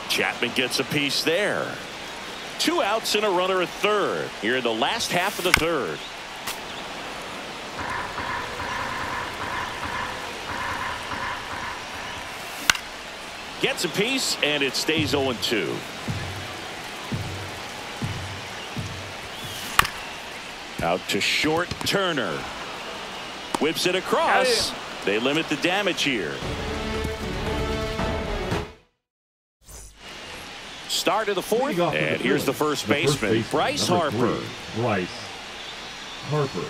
Chapman gets a piece there. 2 outs and a runner at third here in the last half of the third. Gets a piece and it stays 0-2. Out to short. Turner whips it across. They limit the damage here. Start of the fourth, and here's the first baseman, Bryce Harper. Bryce Harper.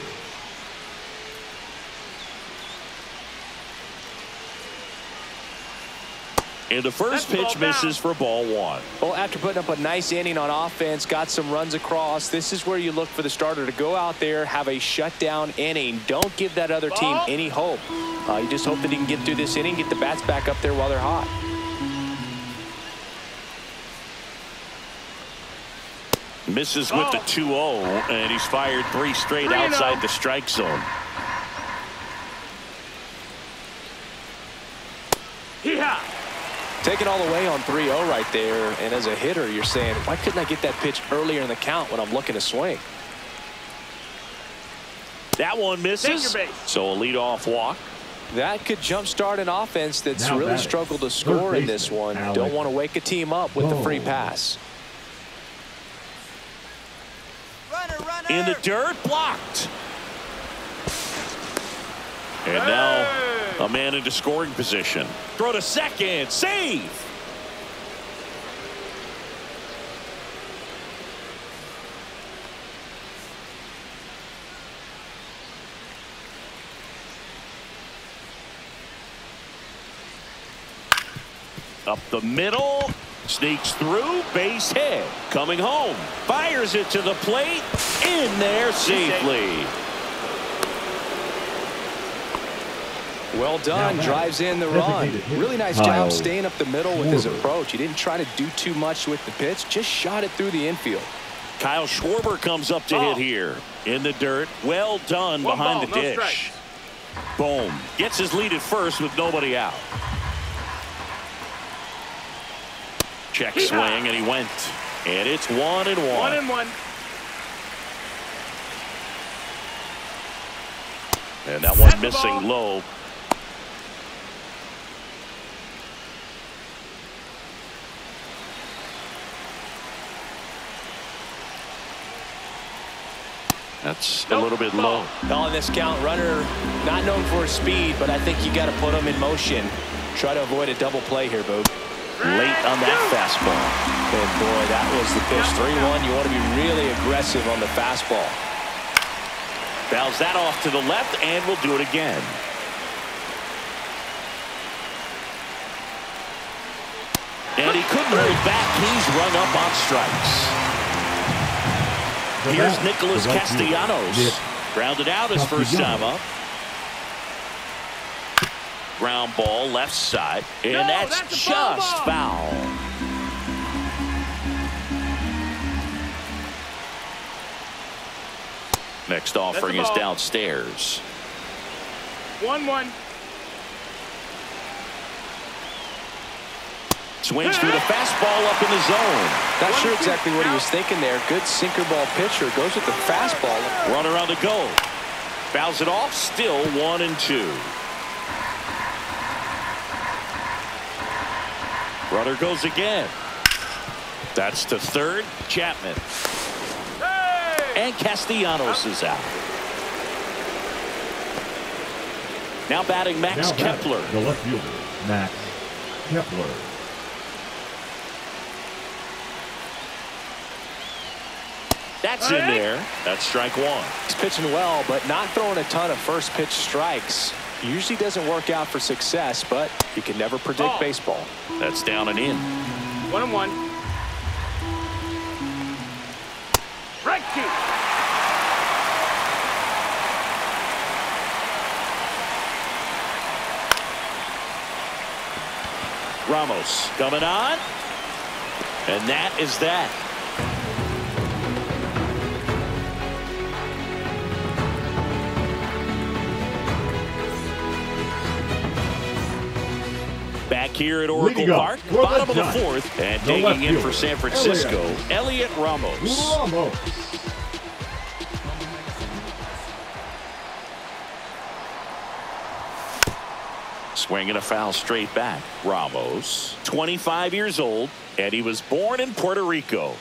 And the first pitch misses for ball 1. Well, after putting up a nice inning on offense, got some runs across, this is where you look for the starter to go out there, have a shutdown inning. Don't give that other team any hope. You just hope that he can get through this inning, get the bats back up there while they're hot. Misses with the 2-0, and he's fired 3 straight outside the strike zone. Taking all the way on 3-0 right there, and as a hitter, you're saying, why couldn't I get that pitch earlier in the count when I'm looking to swing? That one misses, so a leadoff walk. That could jumpstart an offense that's really struggled to score in this one. Don't want to wake a team up with the free pass. In the dirt, blocked. And now a man into scoring position. Throw to second, save. Up the middle, sneaks through, base hit. Coming home, fires it to the plate, in there safely. Well done, drives in the run. Really nice job staying up the middle with his approach. He didn't try to do too much with the pitch, just shot it through the infield. Kyle Schwarber comes up to hit here. In the dirt, well done behind the dish. Boom, gets his lead at first with nobody out. Check swing, and he went. And it's 1-1. 1-1. And that one missing low. That's a little bit low. On this count, runner not known for his speed, but I think you got to put him in motion. Try to avoid a double play here, Boog. Late on that fastball. And boy, that was the pitch. 3-1. You want to be really aggressive on the fastball. Fouls that off to the left, and we'll do it again. And he couldn't hold back. He's rung up on strikes. Here's Nicholas Castellanos. Grounded out his first time up. Ground ball left side, and that's just foul. Next offering is downstairs. 1-1. Swings through the fastball up in the zone. Not sure exactly what he was thinking there. Good sinker ball pitcher. Goes with the fastball. Runner on the go. Fouls it off. Still 1-2. Runner goes again. That's to third. Chapman. And Castellanos is out. Now batting Max Kepler. The left fielder, Max Kepler. That's in there. That's strike 1. He's pitching well, but not throwing a ton of first pitch strikes. Usually doesn't work out for success, but you can never predict baseball. That's down and in. 1-1. Right key. Ramos coming on. And that is that. Back here at Oracle Park, bottom of the fourth, and taking in for San Francisco, Elliot Ramos. Swinging a foul straight back. Ramos, 25 years old, and he was born in Puerto Rico.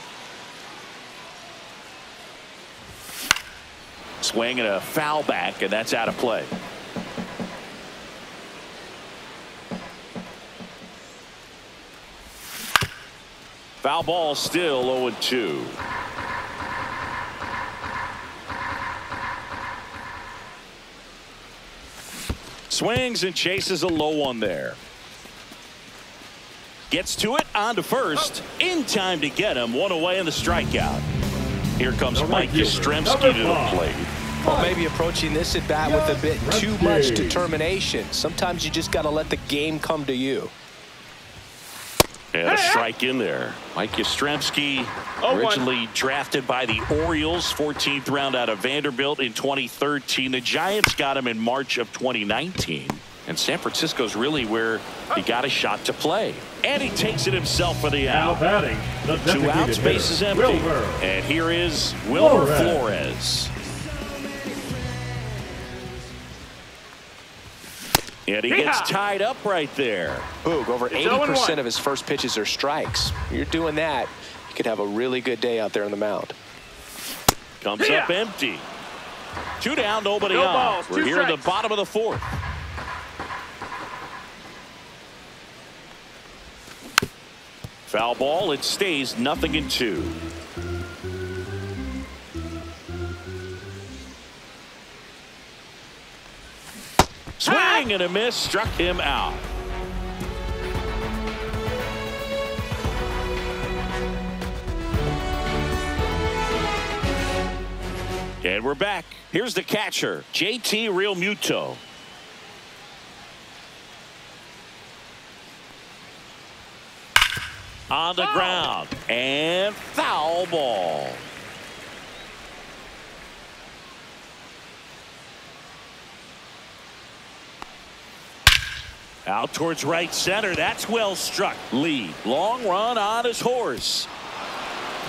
Swinging a foul back, and that's out of play. Foul ball, still 0-2. Swings and chases a low one there. Gets to it, on to first. In time to get him. One away in the strikeout. Here comes Mike Yastrzemski to the plate. Well, maybe approaching this at bat with a bit too much determination. Sometimes you just got to let the game come to you. And a strike in there. Mike Yastrzemski, originally drafted by the Orioles, 14th round out of Vanderbilt in 2013. The Giants got him in March of 2019. And San Francisco's really where he got a shot to play. And he takes it himself for the out. Two outs, base is empty. And here is Wilmer Flores. And he gets tied up right there. Boog, over 80% of his first pitches are strikes. You're doing that, you could have a really good day out there on the mound. Comes up empty. Two down, nobody on. We're here at the bottom of the fourth. Foul ball, it stays 0-2. Swing and a miss, struck him out. And we're back. Here's the catcher, JT Realmuto. On the ground, and foul ball. Out towards right center. That's well struck. Lee, long run on his horse.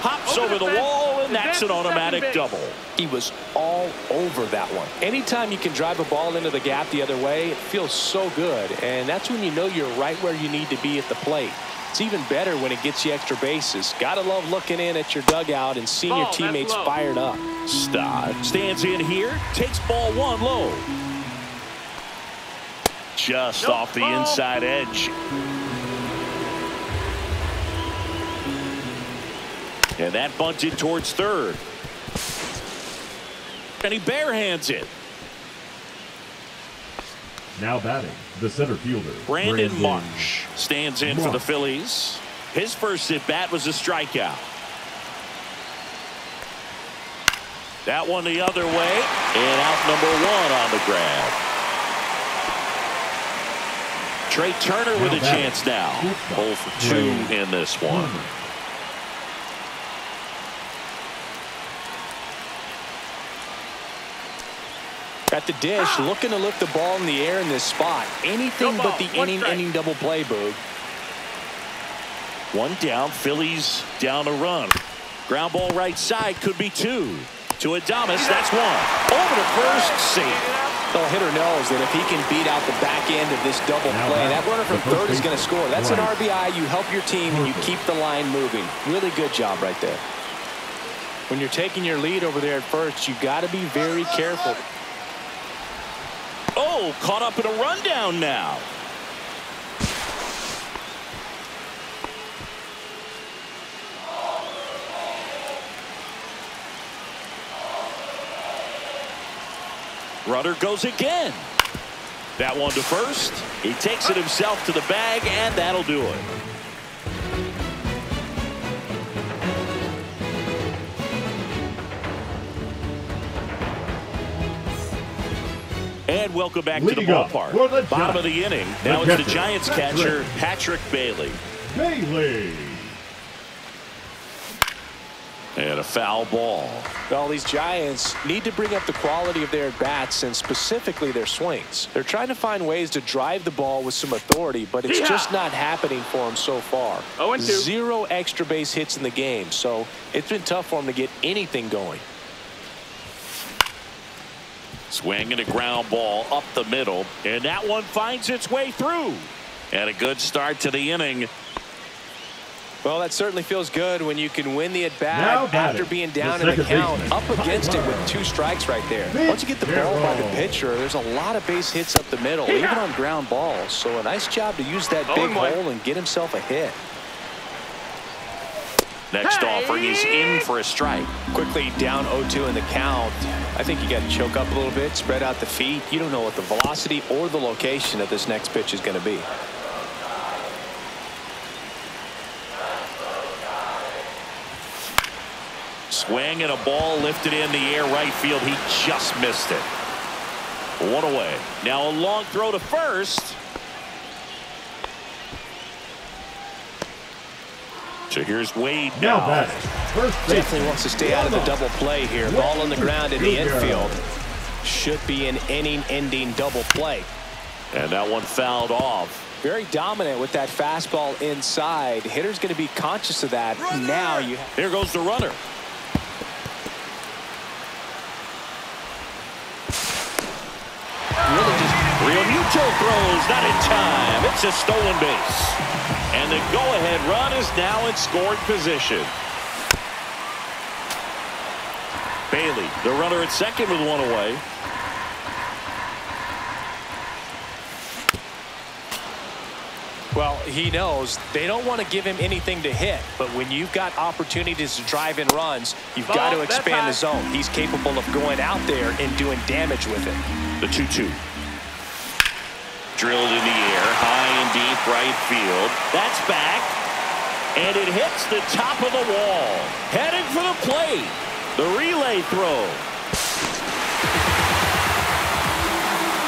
Hops over the wall, and that's an automatic double. He was all over that one. Anytime you can drive a ball into the gap the other way, it feels so good. And that's when you know you're right where you need to be at the plate. It's even better when it gets you extra bases. Gotta love looking in at your dugout and seeing your teammates fired up. Stott stands in here, takes ball one low. Just off the inside edge. And that bunted towards third. And he barehands it. Now batting, the center fielder, Brandon Marsh stands in for the Phillies. His first at bat was a strikeout. That one the other way, and out number one on the grab. Trey Turner with a chance now. 0 for 2 in this one. At the dish, looking to lift the ball in the air in this spot. Anything but the inning double play, Boog. One down, Phillies down a run. Ground ball right side, could be two. To Adames, that's one. Over to first, safe. The hitter knows that if he can beat out the back end of this double play, that runner from third is going to score. That's an RBI. You help your team and you keep the line moving. Really good job right there. When you're taking your lead over there at first, you got to be very careful. Oh, caught up in a rundown now. Runner goes again. That one to first. He takes it himself to the bag, and that'll do it. And welcome back to the ballpark. Bottom of the inning. Now it's the Giants catcher, Patrick Bailey. And a foul ball. Well, these Giants need to bring up the quality of their at-bats and specifically their swings. They're trying to find ways to drive the ball with some authority, but it's just not happening for them so far. 0-2. 0 extra base hits in the game, so it's been tough for them to get anything going. Swing and a ground ball up the middle, and that one finds its way through. And a good start to the inning. Well, that certainly feels good when you can win the at-bat after being down in the count, up against it with 2 strikes right there. Once you get the ball by the pitcher, there's a lot of base hits up the middle, even on ground balls. So a nice job to use that big hole and get himself a hit. Next offering is in for a strike. Quickly down 0-2 in the count. I think you got to choke up a little bit, spread out the feet. You don't know what the velocity or the location of this next pitch is going to be. Swing and a ball lifted in the air right field. He just missed it. 1 away. Now a long throw to first. So here's Wade now. Definitely wants to stay out of the double play here. Ball on the ground in the infield. Should be an inning-ending double play. And that one fouled off. Very dominant with that fastball inside. Hitter's going to be conscious of that. Now you. There goes the runner. Realmuto throws not in time. It's a stolen base. And the go-ahead run is now in scoring position. Bailey, the runner at second with 1 away. Well, he knows they don't want to give him anything to hit, but when you've got opportunities to drive in runs, you've got to expand the zone. He's capable of going out there and doing damage with it. The 2-2. Drilled in the air, high and deep right field. That's back, and it hits the top of the wall. Heading for the plate. The relay throw.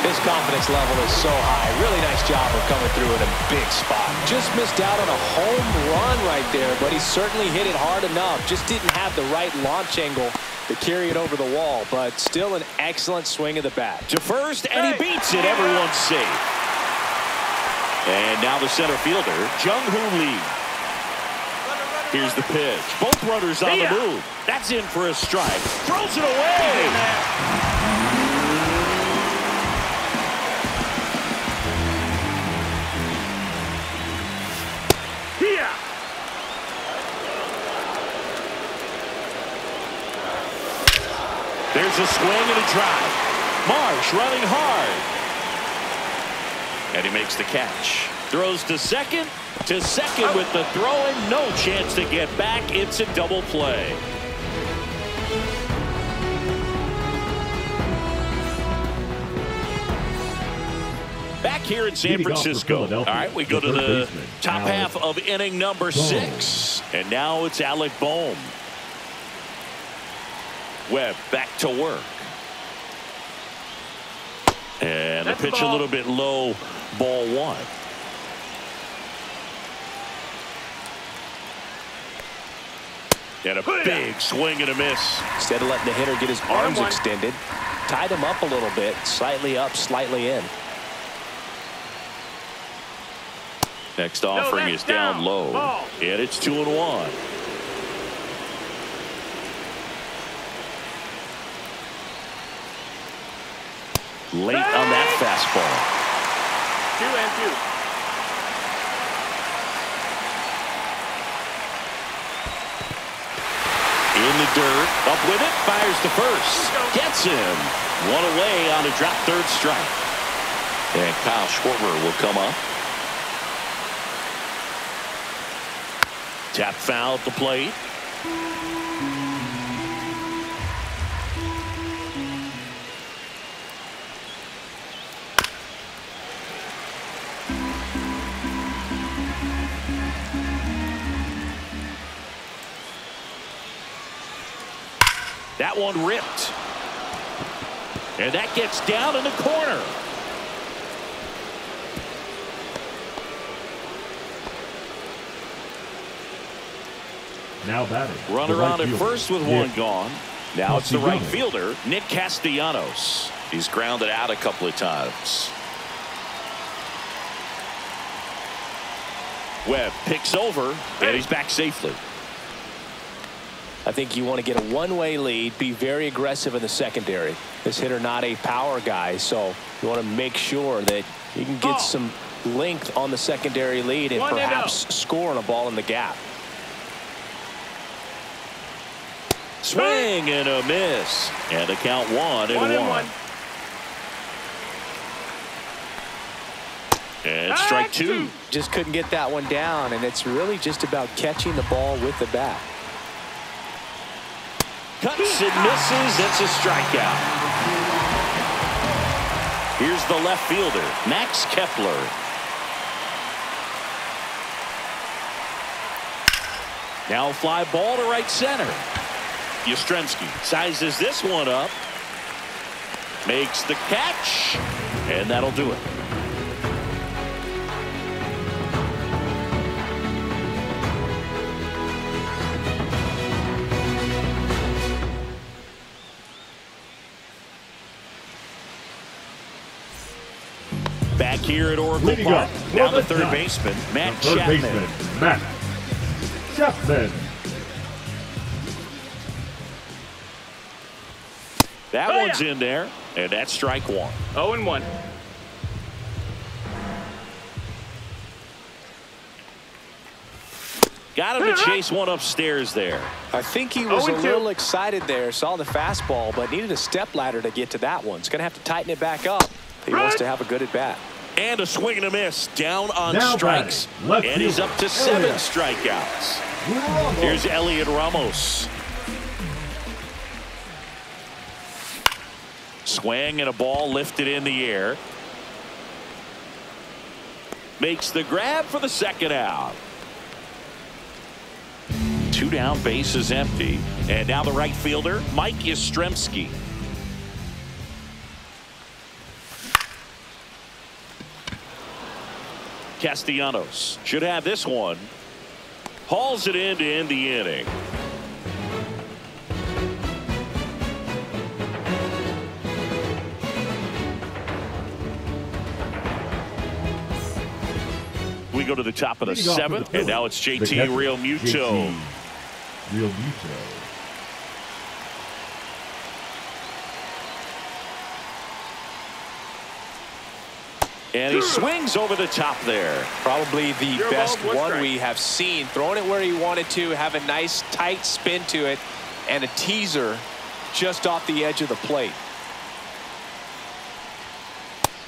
His confidence level is so high. Really nice job of coming through in a big spot. Just missed out on a home run right there, but he certainly hit it hard enough. Just didn't have the right launch angle to carry it over the wall, but still an excellent swing of the bat. To first, and he beats it. Everyone's safe. And now the center fielder, Jung-Hoo Lee. Here's the pitch. Both runners on the move. That's in for a strike. Throws it away. There's a swing and a drive. Marsh running hard. And he makes the catch. Throws to second. With the throw and no chance to get back. It's a double play. Back here in San Francisco. All right, we go to the top half of inning number 6. And now it's Alec Bohm. Webb back to work. And the pitch a little bit low, ball 1. And a big swing and a miss. Instead of letting the hitter get his arms extended, tied him up a little bit, slightly up, slightly in. Next offering is down low. And it's 2-1. Late on that fastball. 2-2. In the dirt, up with it, fires to first. Gets him. 1 away on a drop third strike. And Kyle Schwarber will come up. Tap foul at the plate. That one ripped. And that gets down in the corner. Now batting. Runner on at first with one gone. Now it's the right Castellanos. fielder, Nick Castellanos. He's grounded out a couple of times. Webb picks over, and he's back safely. I think you want to get a one-way lead, be very aggressive in the secondary. This hitter not a power guy, so you want to make sure that you can get some length on the secondary lead and perhaps score on a ball in the gap. Swing and a miss, and the count 1-1. And strike two. Just couldn't get that one down, and it's really just about catching the ball with the bat. Cuts and misses. It's a strikeout. Here's the left fielder, Max Kepler. Now a fly ball to right center. Yastrzemski sizes this one up. Makes the catch. And that'll do it. Back here at Oracle Park. Now the third baseman, Matt Chapman. Matt Chapman. That one's in there, and that's strike one. 0-1. Got him to chase one upstairs there. I think he was a little excited there, saw the fastball, but needed a step ladder to get to that one. He's going to have to tighten it back up. He wants to have a good at bat. And a swing and a miss, down on Now strikes. batting, And he's up to 7 strikeouts. Here's Elliot Ramos. Swing and a ball lifted in the air. Makes the grab for the second out. 2 down, base is empty. And now the right fielder, Mike Yastrzemski. Castellanos should have this one. Hauls it in to end the inning. We go to the top of the 7th, and now it's JT Realmuto. And he swings over the top there. Probably the best one we have seen. Throwing it where he wanted to, have a nice tight spin to it, and a teaser just off the edge of the plate.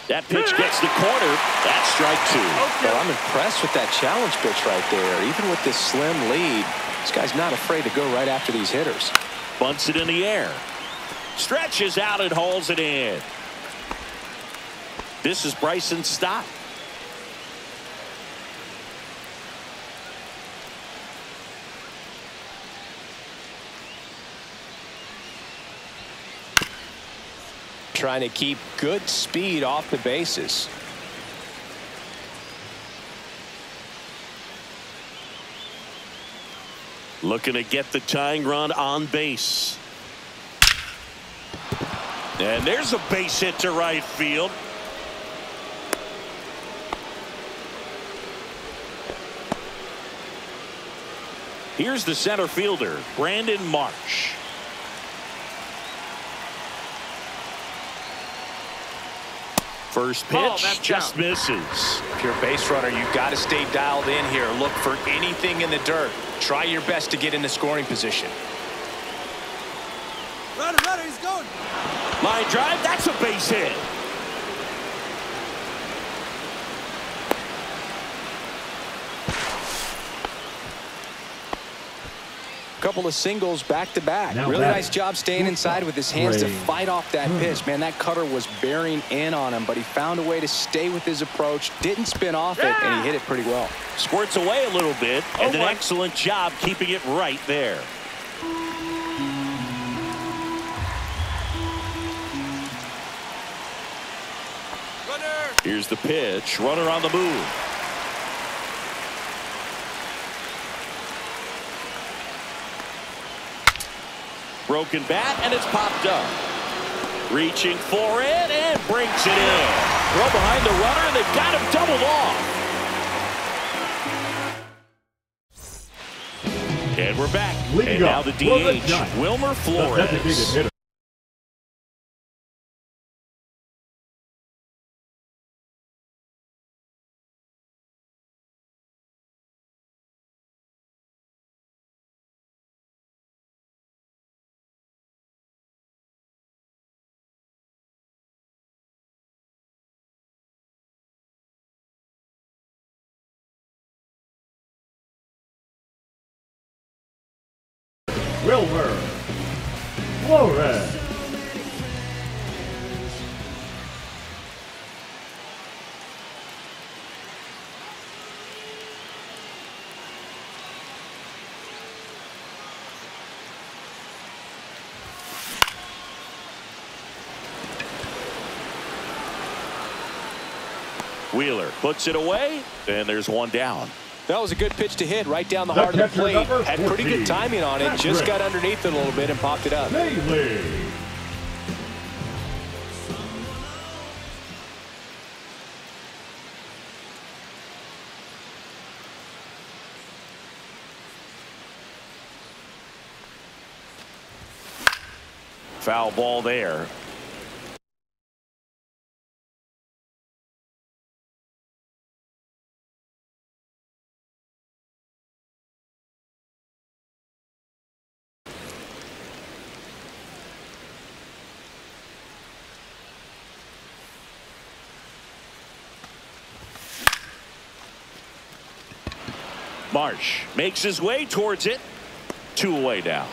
That pitch gets the corner. That's strike 2. Well, I'm impressed with that challenge pitch right there. Even with this slim lead, this guy's not afraid to go right after these hitters. Bunts it in the air. Stretches out and hauls it in. This is Bryson Stott. Trying to keep good speed off the bases. Looking to get the tying run on base. And there's a base hit to right field. Here's the center fielder, Brandon Marsh. First pitch just misses. If you're a base runner, you've got to stay dialed in here. Look for anything in the dirt. Try your best to get in the scoring position. Runner, he's going. Line drive, that's a base hit. Couple of singles back to back. Now really batting. nice job staying inside with his hands to fight off that pitch. Man, that cutter was bearing in on him, but he found a way to stay with his approach, didn't spin off it, and he hit it pretty well. Squirts away a little bit, and an excellent job keeping it right there. Runner. Here's the pitch. Runner on the move. broken bat, and it's popped up. Reaching for it and breaks it in. Throw behind the runner, and they've got him doubled off. And we're back. And now the DH, Wilmer Flores. Wilmer Flores. Wheeler puts it away, and there's one down. That was a good pitch to hit right down the heart of the plate. Had pretty good timing on it. Just got underneath it a little bit and popped it up. Foul ball there. Marsh makes his way towards it. 2 away now.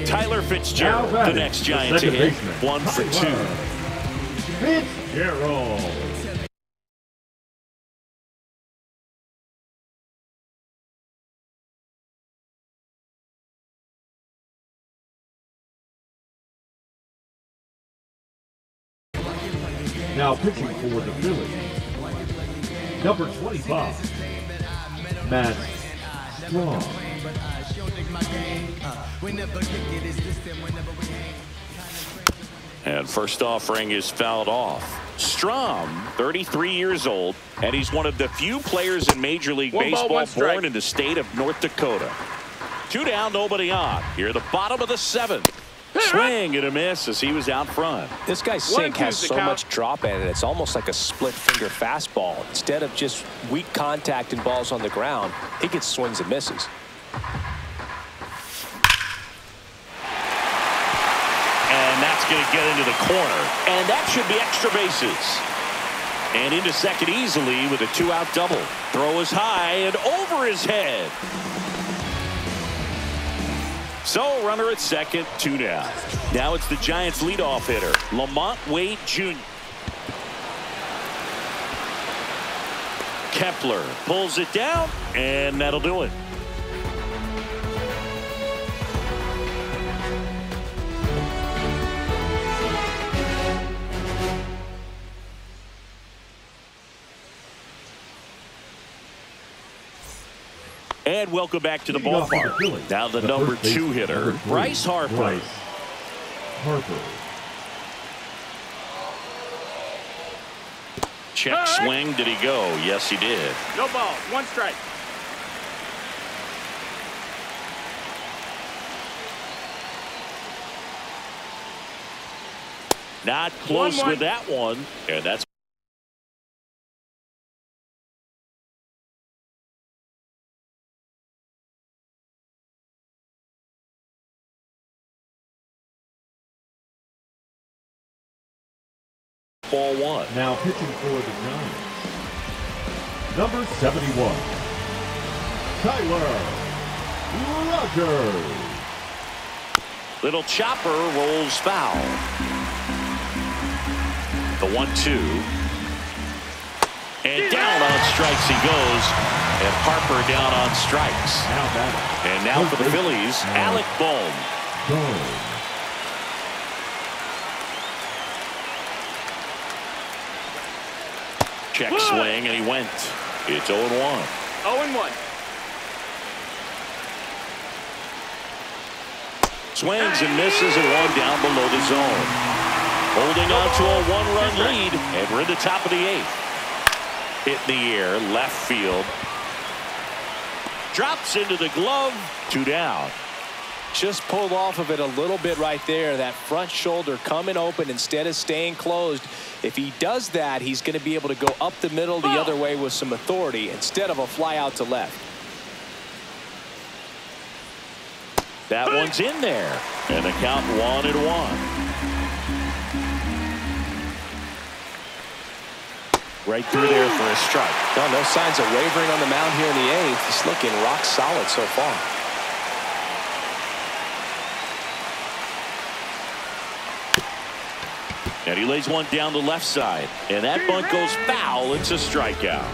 Tyler Fitzgerald, the next Giant to hit. 1 for 2. Fitzgerald. Now pitching for the Phillies, number 25, Matt Strong. And first offering is fouled off. Strom, 33 years old, and he's one of the few players in Major League Baseball born in the state of North Dakota. 2 down, nobody on. Here at the bottom of the 7th. Swing and a miss as he was out front. This guy's sink has so much drop in it. It's almost like a split finger fastball. Instead of just weak contact and balls on the ground, he gets swings and misses. And that's going to get into the corner. And that should be extra bases. And into second easily with a 2-out double. Throw is high and over his head. So runner at second, 2 down. Now it's the Giants leadoff hitter, Lamont Wade Jr. Kepler pulls it down, and that'll do it. And welcome back to the ballpark. Now the number 2 hitter, Bryce Harper. Check swing. Did he go? Yes, he did. No ball. 1 strike. Not close with that one. And that's ball 1. Now pitching for the Giants, number 71, Tyler Rogers. Little chopper rolls foul. The 1-2. And down on strikes he goes. And Harper down on strikes. And now for the Phillies, Alec Bohm. Check swing, and he went. It's 0-1. 0-1. Swings and misses, and one down below the zone. Holding on to a one-run lead, and we're at the top of the 8th. Hit in the air, left field. Drops into the glove. 2 down. Just pulled off of it a little bit right there. That front shoulder coming open instead of staying closed. If he does that, he's going to be able to go up the middle the other way with some authority instead of a fly out to left. That one's in there. And the count 1-1. Right through there for a strike. No signs of wavering on the mound here in the 8th. He's looking rock solid so far. And he lays one down the left side. And that bunt goes foul. It's a strikeout.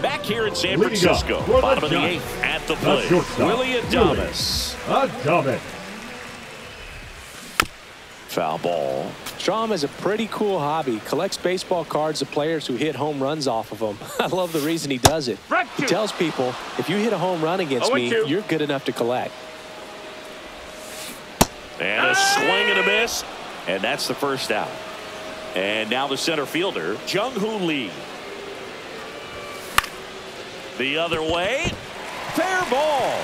Back here in San Francisco, bottom of the 8th, at the plate, Willie Adames. Foul ball. Strom has a pretty cool hobby. Collects baseball cards of players who hit home runs off of them. I love the reason he does it. He tells people, if you hit a home run against me, you're good enough to collect. And a swing and a miss. And that's the first out. And now the center fielder, Jung-Hoo Lee. The other way. Fair ball.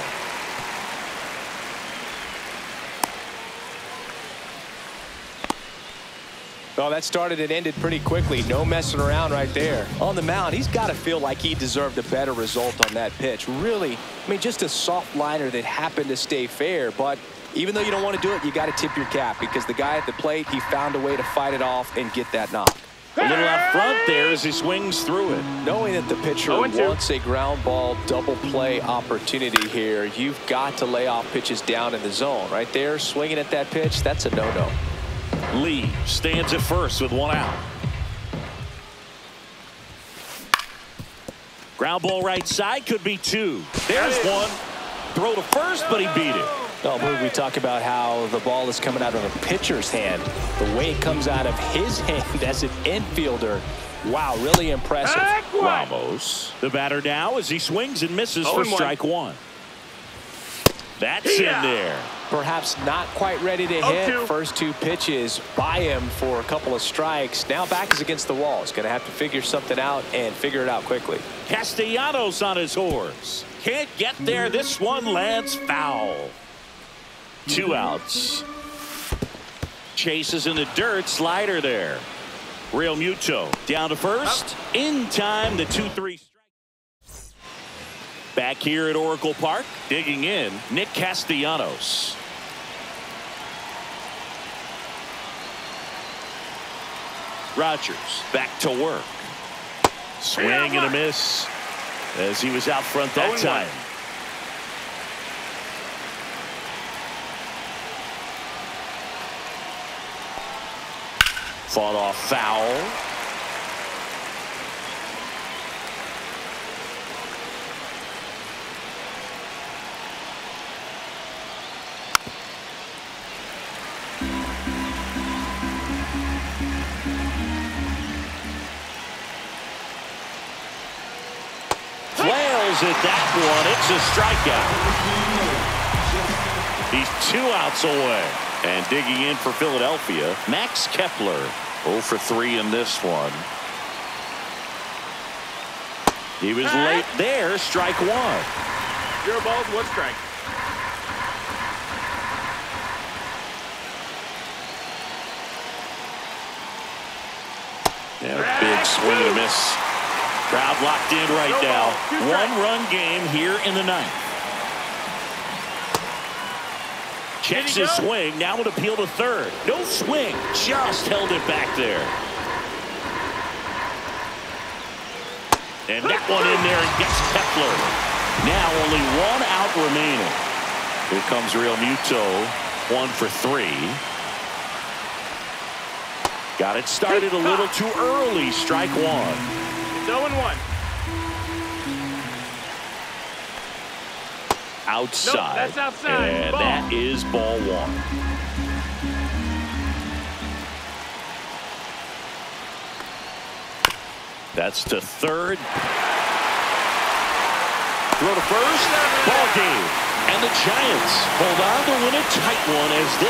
Well, that started and ended pretty quickly. No messing around right there. On the mound, he's got to feel like he deserved a better result on that pitch. Really, I mean, just a soft liner that happened to stay fair. But even though you don't want to do it, you got to tip your cap because the guy at the plate, he found a way to fight it off and get that knock. A little out front there as he swings through it. Knowing that the pitcher wants a ground ball double play opportunity here, you've got to lay off pitches down in the zone. Right there, swinging at that pitch, that's a no-no. Lee stands at first with one out. Ground ball right side, could be 2. There's one. Throw to first, but he beat it. Oh, we talk about how the ball is coming out of a pitcher's hand. The way it comes out of his hand as an infielder. Wow, really impressive. Ramos, the batter now as he swings and misses for strike 1. That's in there. Perhaps not quite ready to hit. First 2 pitches by him for a couple of strikes. Now back is against the wall. He's going to have to figure something out and figure it out quickly. Castellanos on his horse. Can't get there. This one lands foul. 2 outs. Chases in the dirt. Slider there. Real Muto down to first. In time, the 2-3 strike. Back here at Oracle Park, digging in, Nick Castellanos. Rogers back to work. Swing and a miss as he was out front that time. Fought off foul. Flails at that one. It's a strikeout. He's 2 outs away. And digging in for Philadelphia, Max Kepler. 0 for 3 in this one. He was late there. Strike 1. 0 balls, 1 strike. And a big swing and a miss. Crowd locked in right now. 1-run game here in the 9th. Checks his swing. Now an appeal to third. No swing. Just held it back there. And that one in there and gets Kepler. Now only 1 out remaining. Here comes Real Muto. 1 for 3. Got it started a little too early. Strike 1. It's 0-1. Outside. Nope, that's outside. And ball. that is ball 1. That's to third. Throw to first. Ball game. And the Giants hold on to win a tight one as this.